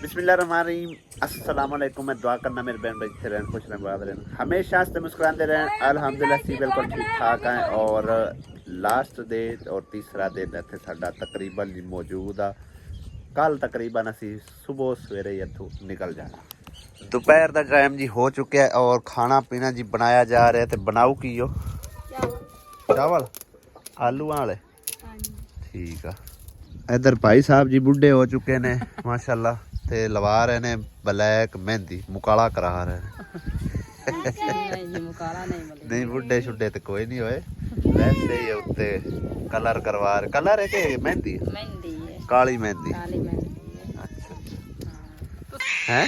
बिस्मिल्लाहिर्रहमानिर्रहीम अस्सलाम वालेकुम। मैं दुआ करना मेरे बहन भाई थे रहन खुश रहें बात रहें हमेशा से मुस्कुराते रहें। अल्हम्दुलिल्लाह सी बिल्कुल ठीक ठाक हैं और लास्ट डे और तीसरा दिन इत्थे साडा तकरीबन जी मौजूद आ। कल तकरीबन असी सुबह सवेरे इत्थों निकल जाना। दोपहर का टाइम जी हो चुका है और खाना पीना जी बनाया जा रहा है। तो बनाओ की हो चावल आलू वाले ठीक है। इधर भाई साहब जी बुढ़े हो चुके ने माशाल्लाह ते लवा रहे ने ब्लैक मेहंदी मुकाला करा रहे ने नहीं बुढ़े शुड्डे तो कोई नहीं होए वैसे ही उत्ते कलर करवा रहे। कलर है कि मेहंदी काली मेहंदी अच्छा हैं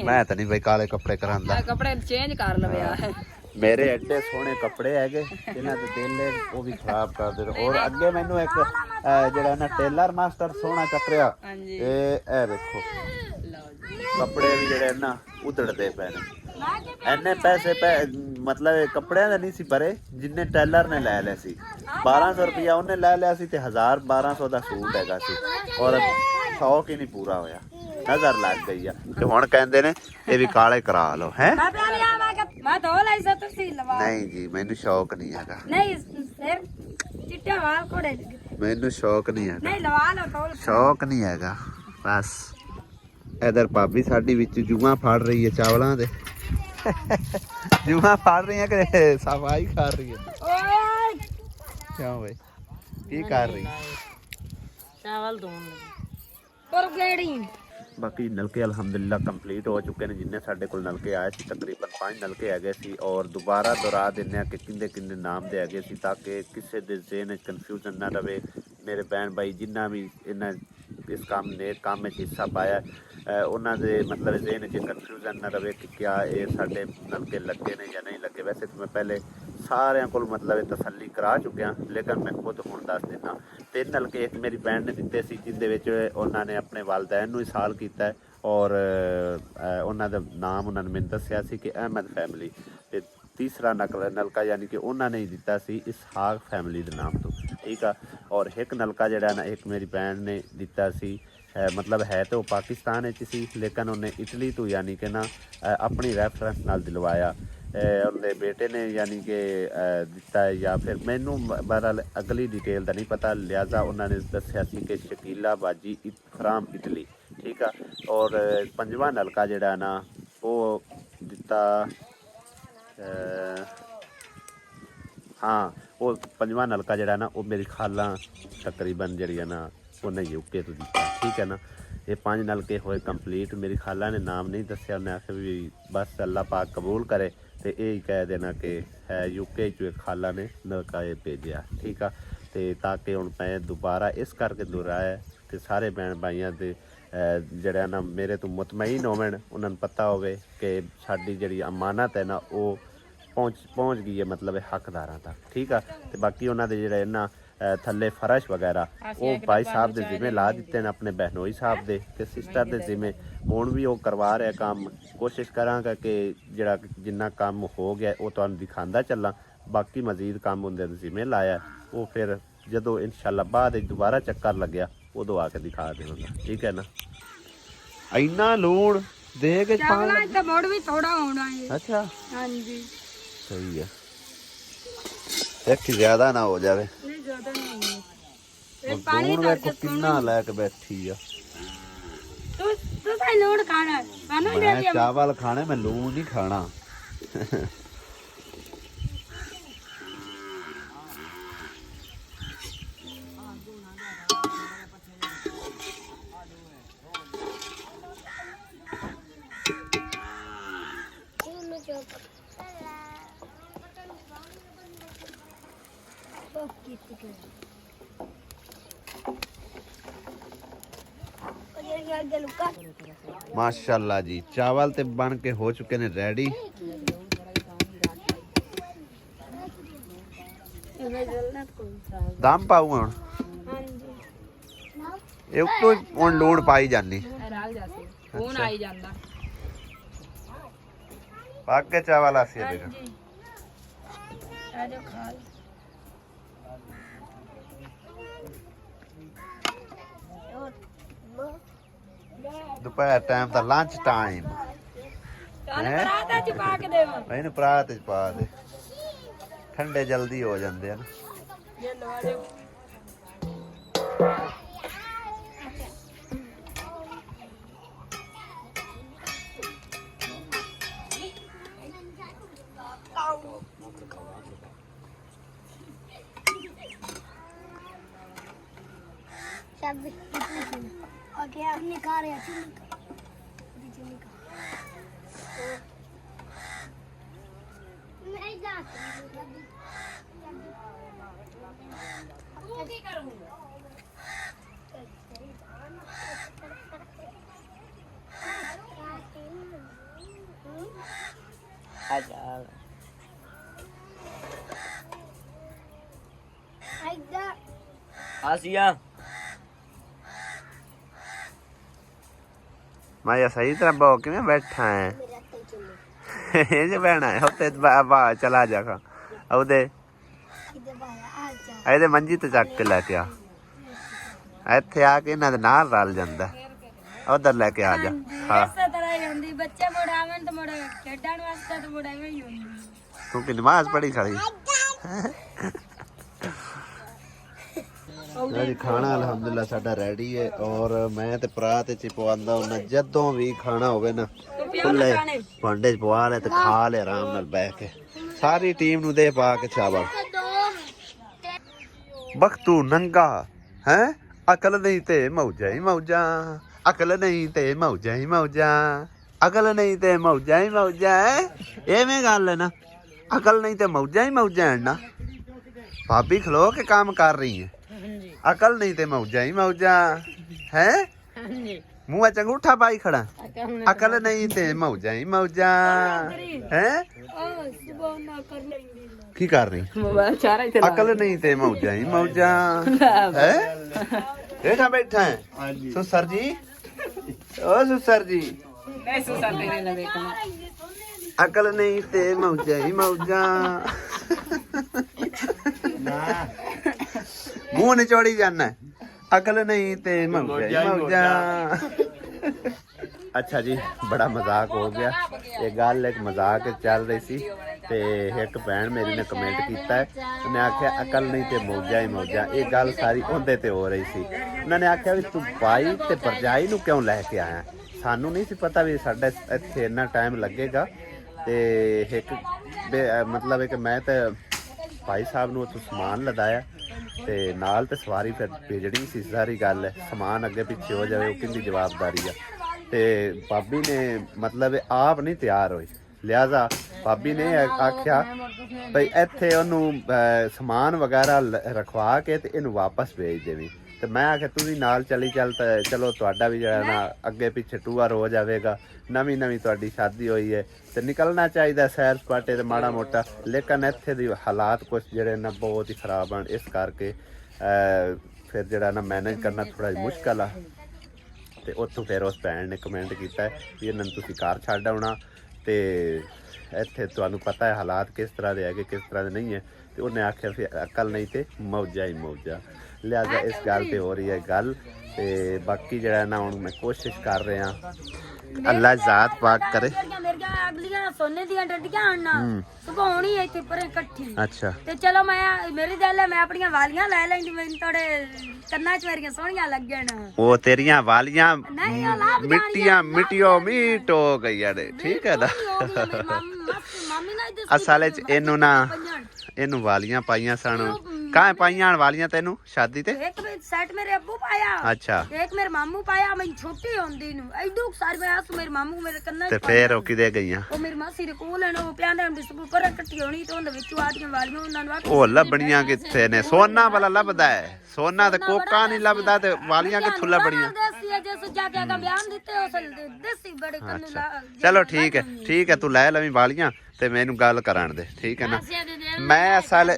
मैं तो नहीं भाई काले कपड़े करांदा कपड़े चेंज कर लवे मेरे एडे सोहने कपड़े है जिन्हें तो दिल है वो भी खराब कर दे। और अगे मैनू एक जरा ना टेलर मास्टर सोहना चक्रिया ए देखो कपड़े भी जड़े ना उधड़ते पे इन्ने पैसे मतलब कपड़े का नहीं सी भरे जिन्ने टेलर ने लै लिया सी। 1200 रुपया उन्हें लै लिया सी ते 1000-1200 का सूट हैगा सी और शौक ही नहीं पूरा होया नजर लग गई है। ते हुण कहंदे ने ये भी काले करा लो हैं। नहीं जी मैनू शौक नहीं हैगा मैनू शौक नहीं हैगा शौक नहीं हैगा बस। इधर भाभी साडी विच जूआं फाड़ रही है चावलों दे जूआं फाड़ रही है कि सफाई कर रही है क्यों भाई की कर रही चावल धोने बाकी नलके अलहमदुलिल्लाह कंप्लीट हो चुके हैं। जिन्ने साढ़े को नलके आए थे तकरीबन 5 नलके है सी और दोबारा दोहरा देने कि किंदे किंदे नाम दे है सी ताकि किसी के ज़हन कन्फ्यूजन ना रहे। मेरे बहन भाई जिन्ना भी इन्हें इस काम नेक काम में हिस्सा पाया उन्होंने मतलब ज़हन च कन्फ्यूजन ना रहे कि क्या ये साढ़े नलके लगे ने या नहीं लगे। वैसे तो मैं पहले सारिਆਂ को मतलब तसल्ली करा चुकिया लेकिन मैं खुद हुण दस देना 3 नलके एक मेरी भैन ने दिते सी जिंदे विच उन्होंने अपने वालदैन नूं इसाल कीता और उन्हों का नाम उन्होंने मैनूं दस्सिया सी कि अहमद फैमिली ते तीसरा नलका यानी कि उन्होंने ही दिता सी इसहाक फैमिली के नाम तो ठीक है। और एक नलका जिहड़ा ना एक मेरी भैन ने दिता सी मतलब है तो पाकिस्तान सी लेकिन उन्हें इटली तो यानी कि ना अपनी रैफरेंस नाल दिलवाया उनके बेटे ने यानी कि दिता है या फिर मैनू बहरहाल अगली डिटेल का नहीं पता लिहाजा उन्होंने दस्या सी कि शकीला बाजी फ्राम इटली ठीक है। और 5वां नलका जिहड़ा ना वो दिता हाँ वो 5वां नलका जिहड़ा ना वो मेरी खाला तकरीबन जी ना उन्हें यूके तो दिता ठीक है ना। ये 5 नलके होए कंप्लीट मेरी खाला ने नाम नहीं दस्या उन्हें आखिया भी बस अल्लाह पाक कबूल करे तो यही कह देना कि है यूके चो एक खाला ने नलका ये भेजा ठीक है। तो ताकि हुण मैं दोबारा इस करके दोहराया कि सारे भैन भाइयों के जड़ा ना मेरे तो मुतमईन होवन उन्होंने पता होवे कि साडी जिहड़ी अमानत है ना वो पहुँच गई है मतलब हकदारां तक ठीक है। तो बाकी उन्होंने जिहड़े ना थल्ले फरश वगैरह वो भाई साहब के जिम्मे ला दिते हैं अपने बहनोई साहब के ते सिस्टर के जिम्मे हुण भी वो करवा रहे काम। कोशिश करांगा कि जिहड़ा जिन्ना काम हो गया वो तुहानूं दिखांदा चलां बाकी मजीद काम उनके जिम्मे लाया वो फिर जदों इंशाअल्लाह बाद दोबारा चक्कर लग्या उदों आके दिखा देवांगा ठीक है ना। इन्ना लूण दे के अच्छा हाँ जी सही है एक ज्यादा ना हो जाए लूण देखो किन्ना लैके बैठी है। मैं चावल खाने मैं लूण नहीं खाना माशाल्लाह जी चावल ते बन के हो चुके ने रेडी। दम पाऊ हुण हुण लूण पाई जानी पाक के चावल आसी ਦੁਪਹਿਰ ਟਾਈਮ ਦਾ ਲੰਚ ਟਾਈਮ ਕਾਨ ਪਰਾਤਾ ਚ ਪਾ ਕੇ ਦੇਵਾਂ ਇਹਨੂੰ ਪਰਾਤ ਚ ਪਾ ਦੇ ਠੰਡੇ ਜਲਦੀ ਹੋ ਜਾਂਦੇ ਆ ਨਾ ਇਹ ਲਵਾ ਦੇ ओके आपने खा रहे हैं मैं आसिया मैं सही तरह बो कि मैं बैठा है ये बहना है हफ्ते बाहर चला जागा ਉਹਦੇ ਇਹਦੇ ਮੰਜੀ ਤੇ ਚੱਕ ਕੇ ਲੈ ਕੇ ਆ ਇੱਥੇ ਆ ਕੇ ਇਹਨਾਂ ਦੇ ਨਾਲ ਰਲ ਜਾਂਦਾ ਉਧਰ ਲੈ ਕੇ ਆ ਜਾ ਹਾਂ इस तरह ही होंदी बच्चे मुड़ावन तो मुड़ खेडण वास्ते तो मुड़ावे ही होंदी ਤੂੰ ਕਿ ਨਮਾਜ਼ ਪੜ੍ਹੀ ਖੜੀ ਜੀ ਖਾਣਾ ਅਲਹਮਦੁਲਿਲਾ ਸਾਡਾ ਰੈਡੀ ਹੈ ਔਰ ਮੈਂ ਤੇ ਭਰਾ ਤੇ ਚਪਵਾਉਂਦਾ ਉਹਨਾਂ ਜਦੋਂ ਵੀ ਖਾਣਾ ਹੋਵੇ ਨਾ ਖੁੱਲੇ ਭਾਂਡੇ ਚ ਪਵਾ ਲੈ ਤੇ ਖਾ ਲੈ ਆਰਾਮ ਨਾਲ ਬਹਿ ਕੇ ਸਾਰੀ ਟੀਮ ਨੂੰ ਦੇ ਪਾ ਕੇ ਚਾਵਲ ਬਖਤੂ ਨੰਗਾ ਹੈ ਅਕਲ ਨਹੀਂ ਤੇ ਮੌਜਾਂ ਹੀ ਮੌਜਾਂ ਅਕਲ ਨਹੀਂ ਤੇ ਮੌਜਾਂ ਹੀ ਮੌਜਾਂ ਅਕਲ ਨਹੀਂ ਤੇ ਮੌਜਾਂ ਹੀ ਮੌਜਾਂ ਐਵੇਂ ਗੱਲ ਹੈ ਨਾ ਅਕਲ ਨਹੀਂ ਤੇ ਮੌਜਾਂ ਹੀ ਮੌਜਾਂ ਹੈ ਨਾ ਭਾਬੀ ਖਲੋ ਕੇ ਕੰਮ ਕਰ ਰਹੀ ਹੈ अकल नहीं ते मौजा ही मौजा है मुँह चंगूठा पाई खड़ा अकल नहीं ते मौजा ही मौजा है की कर रही अकल नहीं ते मौजा ही मौजा है बैठा बैठा है सुसर जी ओ सुसर जी अकल नहीं ते मौजा ही मौजा मुंह निचोड़ी जाना अकल नहीं ते मौजा अच्छा जी बड़ा मजाक हो गया ये गल एक मजाक चल रही सी ते एक भैन मेरी ने कमेंट किया है उन्हें आख्या अकल नहीं ते मौजा ही मौजा ये गल सारी उहदे ते हो रही सी उन्होंने आख्या भी तू भाई ते भरजाई नूं क्यों लैके आया सानू नहीं सी पता भी साडा इत्थे इन्ना टाइम लगेगा ते एक मतलब एक मैं ते भाई साहब नूं उत्थों समान लदाया ਤੇ ਨਾਲ ਤੇ ਸਵਾਰੀ ਫਿਰ ਭੇਜਣੀ ਸੀ ਸਾਰੀ ਗੱਲ ਸਮਾਨ ਅੱਗੇ ਪਿੱਛੇ ਹੋ ਜਾਵੇ ਉਹ ਕਿੰਦੀ ਜਵਾਬਦਾਰੀ ਆ ਤੇ ਭਾਬੀ ਨੇ ਮਤਲਬ ਆਪ ਨਹੀਂ ਤਿਆਰ ਹੋਈ ਲਿਆਜ਼ਾ ਭਾਬੀ ਨੇ ਆਖਿਆ ਭਈ ਇੱਥੇ ਉਹਨੂੰ ਸਮਾਨ ਵਗੈਰਾ ਰਖਵਾ ਕੇ ਤੇ ਇਹਨੂੰ ਵਾਪਸ ਭੇਜ ਦੇਵੀਂ ਤੇ ਮੈਂ ਆਖਿਆ ਤੁਸੀਂ ਨਾਲ ਚਲੀ ਚੱਲ ਤਾਂ ਚਲੋ ਤੁਹਾਡਾ ਵੀ ਜਿਹੜਾ ਨਾ ਅੱਗੇ ਪਿੱਛੇ ਟੂਰ ਹੋ ਜਾਵੇਗਾ ਨਵੀਂ ਨਵੀਂ ਤੁਹਾਡੀ ਸ਼ਾਦੀ ਹੋਈ ਹੈ ਤੇ ਨਿਕਲਣਾ ਚਾਹੀਦਾ ਸੈਰ ਸਪਾਟੇ ਤੇ ਮਾੜਾ ਮੋਟਾ ਲੇਕਿਨ ਇੱਥੇ ਦੀ ਹਾਲਾਤ ਕੁਝ ਜਿਹੜੇ ਨਾ ਬਹੁਤ ਹੀ ਖਰਾਬ ਹਨ ਇਸ ਕਰਕੇ ਫਿਰ ਜਿਹੜਾ ਨਾ ਮੈਨੇਜ ਕਰਨਾ ਥੋੜਾ ਜਿਹਾ ਮੁਸ਼ਕਲ ਆ ਤੇ ਉੱਥੋਂ ਫਿਰ ਉਸ ਭੈਣ ਨੇ ਕਮੈਂਟ ਕੀਤਾ ਵੀ ਇਹਨਾਂ ਨੂੰ ਤੁਸੀਂ ਘਰ ਛੱਡ ਆਉਣਾ ਤੇ ਇੱਥੇ ਤੁਹਾਨੂੰ ਪਤਾ ਹੈ ਹਾਲਾਤ ਕਿਸ ਤਰ੍ਹਾਂ ਦੇ ਹੈਗੇ ਕਿਸ ਤਰ੍ਹਾਂ ਦੇ ਨਹੀਂ ਹੈ ਤੇ ਉਹਨੇ ਆਖਿਆ ਫਿਰ ਅਕਲ ਨਹੀਂ ਤੇ ਮੌਜਾਂ ਹੀ ਮੌਜਾਂ ਲਿਹਾਜ਼ਾ ਇਸ ਗੱਲ ਤੇ ਹੋ ਰਹੀ ਹੈ ਗੱਲ ਤੇ ਬਾਕੀ ਜਿਹੜਾ ਨਾ ਹੁਣ ਮੈਂ ਕੋਸ਼ਿਸ਼ ਕਰ ਰਿਹਾ ਅੱਲਾ ਜ਼ਾਤ ਪਾਕ ਕਰੇ ਅਗਲੀਆਂ ਸੋਨੇ ਦੀਆਂ ਡੱਡੀਆਂ ਆਣਾ ਸੁਭਾਉਣੀ ਇੱਥੇ ਪਰ ਇਕੱਠੀ ਅੱਛਾ ਤੇ ਚਲੋ ਮੈਂ ਮੇਰੀ ਗੱਲ ਹੈ ਮੈਂ ਆਪਣੀਆਂ ਵਾਲੀਆਂ ਲੈ ਲੈਂਦੀ ਮੈਨੂੰ ਥੋੜੇ ਕੰਨਾਂ 'ਚ ਮੇਰੀਆਂ ਸੋਹਣੀਆਂ ਲੱਗਣ ਉਹ ਤੇਰੀਆਂ ਵਾਲੀਆਂ ਮਿੱਟੀਆਂ ਮਿੱਟੀਓ ਮੀਟ ਹੋ ਗਈਆਂ ਨੇ ਠੀਕ ਹੈ ਨਾ ਅਸਲ 'ਚ ਇਹਨੂੰ ਨਾ ਇਹਨੂੰ ਵਾਲੀਆਂ ਪਾਈਆਂ ਸਨ ਕਾਹ ਪਾਈਆਂ ਵਾਲੀਆਂ ਤੈਨੂੰ ਸ਼ਾਦੀ ਤੇ ਇੱਕ ਸੈਟ ਮੇਰੇ ਅੱਬੂ ਪਾਇਆ ਅੱਛਾ ਇੱਕ ਮੇਰੇ ਮਾਮੂ ਪਾਇਆ ਮੈਂ ਛੋਟੀ ਹੁੰਦੀ ਨੂੰ ਐਡੂ ਸਾਰੀ ਮੈਂ ਆਸ ਮੇਰੇ ਮਾਮੂ ਮੇਰੇ ਕੰਨਾਂ 'ਚ ਤੇ ਫੇਰ ਉਹ ਕਿਦੇ ਗਈਆਂ ਉਹ ਮੇਰੀ ਮਾਸੀ ਦੇ ਕੋਲ ਹਨ ਉਹ ਪਿਆਂਦੇ ਹੁੰਦੇ ਸਭ ਪਰ ਇਕੱਠੀ ਹੋਣੀ ਤੇ ਉਹਦੇ ਵਿੱਚੋਂ ਆਟੀਆਂ ਵਾਲੀਆਂ ਉਹਨਾਂ ਨੂੰ ਉਹ ਲੱਭਣੀਆਂ ਕਿੱਥੇ ਨੇ ਸੋਨਾ ਵਾਲਾ ਲੱਭਦਾ ਹੈ ਸੋਨਾ ਤੇ ਕੋਕਾ ਨਹੀਂ ਲੱਭਦਾ ਤੇ ਵਾਲੀਆਂ ਕਿੱਥੋਂ ਲੱਭਣੀਆਂ ਦੇਸੀ ਜੇ ਸੁਜਾ ਕੇ ਅਗਾ ਬਿਆਨ ਦਿੱਤੇ ਉਸ ਦੇਸੀ ਬੜੇ ਕੰਨੂ ਲਾ ਚਲੋ ਠੀਕ ਹੈ ਤੂੰ ਲੈ ਲਵੀਂ ਵਾਲੀਆਂ ਤੇ ਮੈਨੂੰ ਗੱਲ ਕਰਾਣ ਦੇ ਠੀਕ ਹੈ ਨਾ ਮੈਂ ਅਸਲ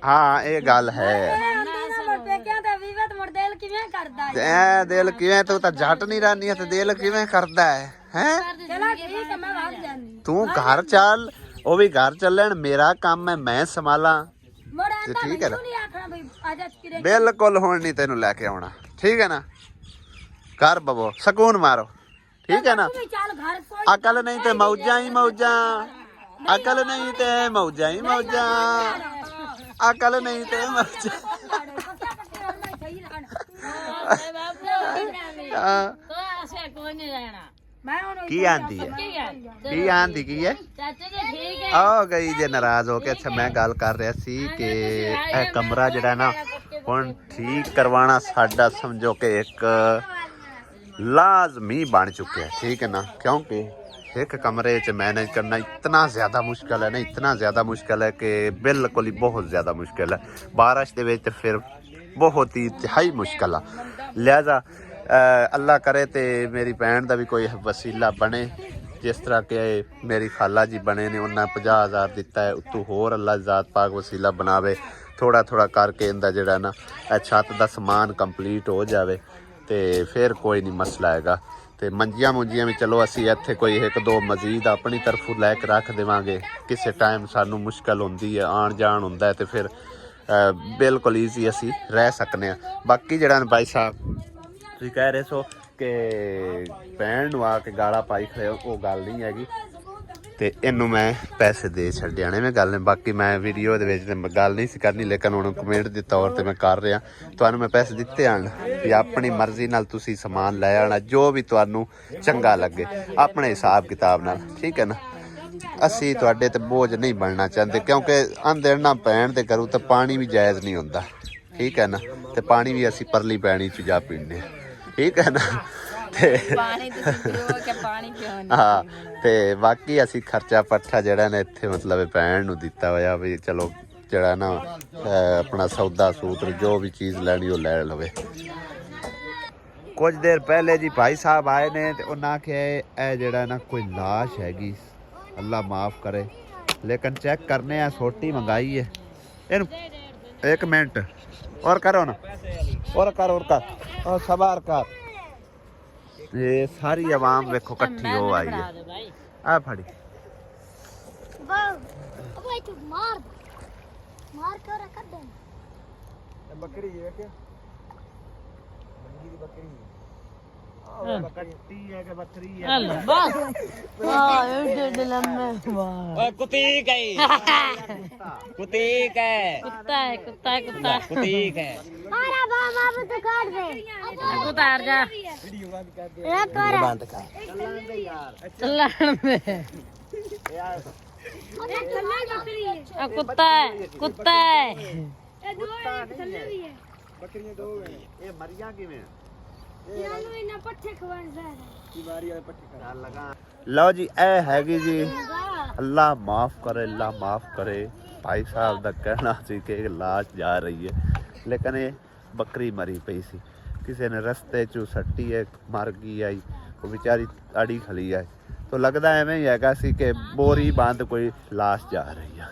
ਹਾਂ ਇਹ ਗੱਲ ਹੈ ਐ ਦਿਲ ਕਿਵੇਂ ਤੂੰ ਤਾਂ ਜੱਟ ਨਹੀਂ ਰਹਿੰਦੀ ਤੇ ਦਿਲ ਕਿਵੇਂ ਕਰਦਾ ਹੈ ਤੂੰ ਘਰ ਚੱਲ ਉਹ ਵੀ ਘਰ ਚੱਲਣ ਮੇਰਾ ਕੰਮ ਹੈ ਮੈਂ ਸੰਭਾਲਾਂ ਤੇ ਠੀਕ ਹੈ ਨਾ ਬਿਲਕੁਲ ਹੁਣ ਨਹੀਂ ਤੈਨੂੰ ਲੈ ਕੇ ਆਉਣਾ ਠੀਕ ਹੈ ਨਾ ਕਰ ਬਬੋ ਸਕੂਨ ਮਾਰੋ ਠੀਕ ਹੈ ਨਾ। ਤੂੰ ਵੀ ਚੱਲ ਘਰ ਕੋਈ ਅਕਲ ਨਹੀਂ ਤੇ ਮੌਜਾਂ ਹੀ ਮੌਜਾਂ, ਅਕਲ ਨਹੀਂ ਤੇ ਮੌਜਾਂ ਹੀ ਮੌਜਾਂ, ਅਕਲ ਨਹੀਂ ਤੇ ਮੌਜਾਂ। ਹਾਂ, ਅਸੀਂ ਕੋਈ ਨਹੀਂ ਰਹਿਣਾ। ਮੈਂ ਉਹਨੂੰ ਕੀ ਆਂਦੀ ਹੈ, ਠੀਕ ਹੈ ਕੀ ਆਂਦੀ ਕੀ ਹੈ? ਚਾਚਾ ਜੀ ਠੀਕ ਹੈ। ਆ ਗਈ ਜੇ ਨਾਰਾਜ਼ ਹੋ ਕੇ। ਅੱਛਾ ਮੈਂ ਗੱਲ ਕਰ ਰਿਹਾ ਸੀ ਕਿ ਇਹ ਕਮਰਾ ਜਿਹੜਾ ਨਾ ਹੁਣ ਠੀਕ ਕਰਵਾਉਣਾ ਸਾਡਾ ਸਮਝੋ ਕਿ ਇੱਕ ਲਾਜ਼ਮੀ ਬਣ ਚੁੱਕਿਆ, ਠੀਕ ਹੈ ਨਾ। ਕਿਉਂਕਿ एक कमरे च मैनेज करना इतना ज़्यादा मुश्किल है ना, इतना ज़्यादा मुश्किल है कि बिल्कुल ही बहुत ज़्यादा मुश्किल है। बारिश दे विच फिर बहुत ही इंतहाई मुश्किल है। लिहाजा अल्लाह करे तो मेरी भैन का भी कोई वसीला बने, जिस तरह के मेरी खाला जी बने ने, उन्हें 50,000 दिता है, उतों होर अल्लाह ज़ात पाक वसीला बनावे। थोड़ा थोड़ा करके इनका जिहड़ा ना छत का समान कंप्लीट हो जाए तो फिर कोई नहीं मसला हैगा। ਤੇ ਮੰਜੀਆਂ ਮੁੰਜੀਆਂ ਵੀ ਚਲੋ ਅਸੀਂ ਇੱਥੇ ਕੋਈ ਇੱਕ ਦੋ ਮਜ਼ੀਦ ਆਪਣੀ ਤਰਫੋਂ ਲੈ ਕੇ ਰੱਖ ਦੇਵਾਂਗੇ। ਕਿਸੇ ਟਾਈਮ ਸਾਨੂੰ ਮੁਸ਼ਕਲ ਹੁੰਦੀ ਹੈ, ਆਉਣ ਜਾਣ ਹੁੰਦਾ ਹੈ, ਤੇ ਫਿਰ ਬਿਲਕੁਲ ਈਜ਼ੀ ਅਸੀਂ ਰਹਿ ਸਕਨੇ ਆ। ਬਾਕੀ ਜਿਹੜਾ ਭਾਈ ਸਾਹਿਬ ਤੁਸੀਂ ਕਹਿ ਰਹੇ ਸੋ ਕਿ ਭੈਣ ਨੂੰ ਆ ਕੇ ਗਾਲਾਂ ਪਾਈ ਖੜੇ, ਉਹ ਗੱਲ ਨਹੀਂ ਹੈਗੀ। ਤੇ ਇਹਨੂੰ ਮੈਂ ਪੈਸੇ ਦੇ ਛੱਡੇ ਆਣੇ, ਮੈਂ ਗੱਲ ਨਹੀਂ। ਬਾਕੀ ਮੈਂ ਵੀਡੀਓ ਦੇ ਵਿੱਚ ਗੱਲ ਨਹੀਂ ਸੀ ਕਰਨੀ, ਲੇਕਿਨ ਹੁਣ ਕਮੈਂਟ ਦੇ ਤੌਰ ਤੇ ਮੈਂ ਕਰ ਰਿਹਾ। ਤੁਹਾਨੂੰ ਮੈਂ ਪੈਸੇ ਦਿੱਤੇ ਆਣ ਵੀ ਆਪਣੀ ਮਰਜ਼ੀ ਨਾਲ ਤੁਸੀਂ ਸਮਾਨ ਲੈ ਆਣਾ, ਜੋ ਵੀ ਤੁਹਾਨੂੰ ਚੰਗਾ ਲੱਗੇ ਆਪਣੇ ਹਿਸਾਬ ਕਿਤਾਬ ਨਾਲ, ਠੀਕ ਹੈ ਨਾ। ਅਸੀਂ ਤੁਹਾਡੇ ਤੇ ਬੋਝ ਨਹੀਂ ਬਣਨਾ ਚਾਹੁੰਦੇ, ਕਿਉਂਕਿ ਆਂਦੇ ਨਾ ਭੈਣ ਦੇ ਘਰੋਂ ਤਾਂ ਪਾਣੀ ਵੀ ਜਾਇਜ਼ ਨਹੀਂ ਹੁੰਦਾ, ਠੀਕ ਹੈ ਨਾ। ਤੇ ਪਾਣੀ ਵੀ ਅਸੀਂ ਪਰਲੀ ਪੈਣੀ ਚ ਜਾ ਪੀਂਦੇ, ਠੀਕ ਹੈ ਨਾ। ਤੇ ਪਾਣੀ ਤੁਸੀਂ ਪੀਓ ਕਿ ਪਾਣੀ ਪੀਓ ਨਹੀਂ। ਹਾਂ, ਤੇ ਬਾਕੀ ਅਸੀਂ ਖਰਚਾ ਪੱਠਾ ਜਿਹੜਾ ਨੇ ਇੱਥੇ ਮਤਲਬ ਭੈਣ ਨੂੰ ਦਿੱਤਾ ਹੋਇਆ ਵੀ ਚਲੋ ਜਿਹੜਾ ਨਾ ਆਪਣਾ ਸੌਦਾ ਸੂਤਰ ਜੋ ਵੀ ਚੀਜ਼ ਲੈਣੀ ਉਹ ਲੈ ਲਵੇ। ਕੁਝ ਦੇਰ ਪਹਿਲੇ ਜੀ ਭਾਈ ਸਾਹਿਬ ਆਏ ਨੇ ਤੇ ਉਹਨਾਂ ਆਖਿਆ ਇਹ ਜਿਹੜਾ ਨਾ ਕੋਈ ਲਾਸ਼ ਹੈਗੀ, ਅੱਲਾ ਮਾਫ ਕਰੇ, ਲੇਕਿਨ ਚੈੱਕ ਕਰਨੇ ਆ, ਛੋਟੀ ਮੰਗਾਈ ਹੈ ਇਹਨੂੰ। ਇੱਕ ਮਿੰਟ और करो ना, और और सवार कर। ये सारी आवाम देखो इकट्ठी हो आई है। आ फड़ी ਮਾਰ ਕੇ ਰੱਖ ਦੇ। बकरी है क्या? मंगी दी बकरी है। कट्टी है कि बकरी है? हेलो बस वाह ये लम्बे वाह ओए कुतीक है। कुतीक है। कुत्ता है कुत्ता है कुत्ता कुतीक है। मारा बाबा अब तो काट दे। कुत्ता आ जा वीडियो बंद कर दे। ये कर बंद कर। चलन में कुत्ता है कुत्ता है। ये दो थल्ले भी है। बकरियां दो हैं। ये मरिया किवें? यानो इना पट्ठे खवान सा बीमारी वाले पट्टी कर लगा। लो जी ए हैगी जी, अल्लाह माफ करे, अल्लाह माफ करे। भाई साहब का कहना सी कि लाश जा रही है, लेकिन ये बकरी मरी पई सी, किसी ने रस्ते चू सट्टी है, मर गई आई, वो बेचारी अड़ी खली है। तो लगता एवें ही हैगा सी कि बोरी बंद कोई लाश जा रही है।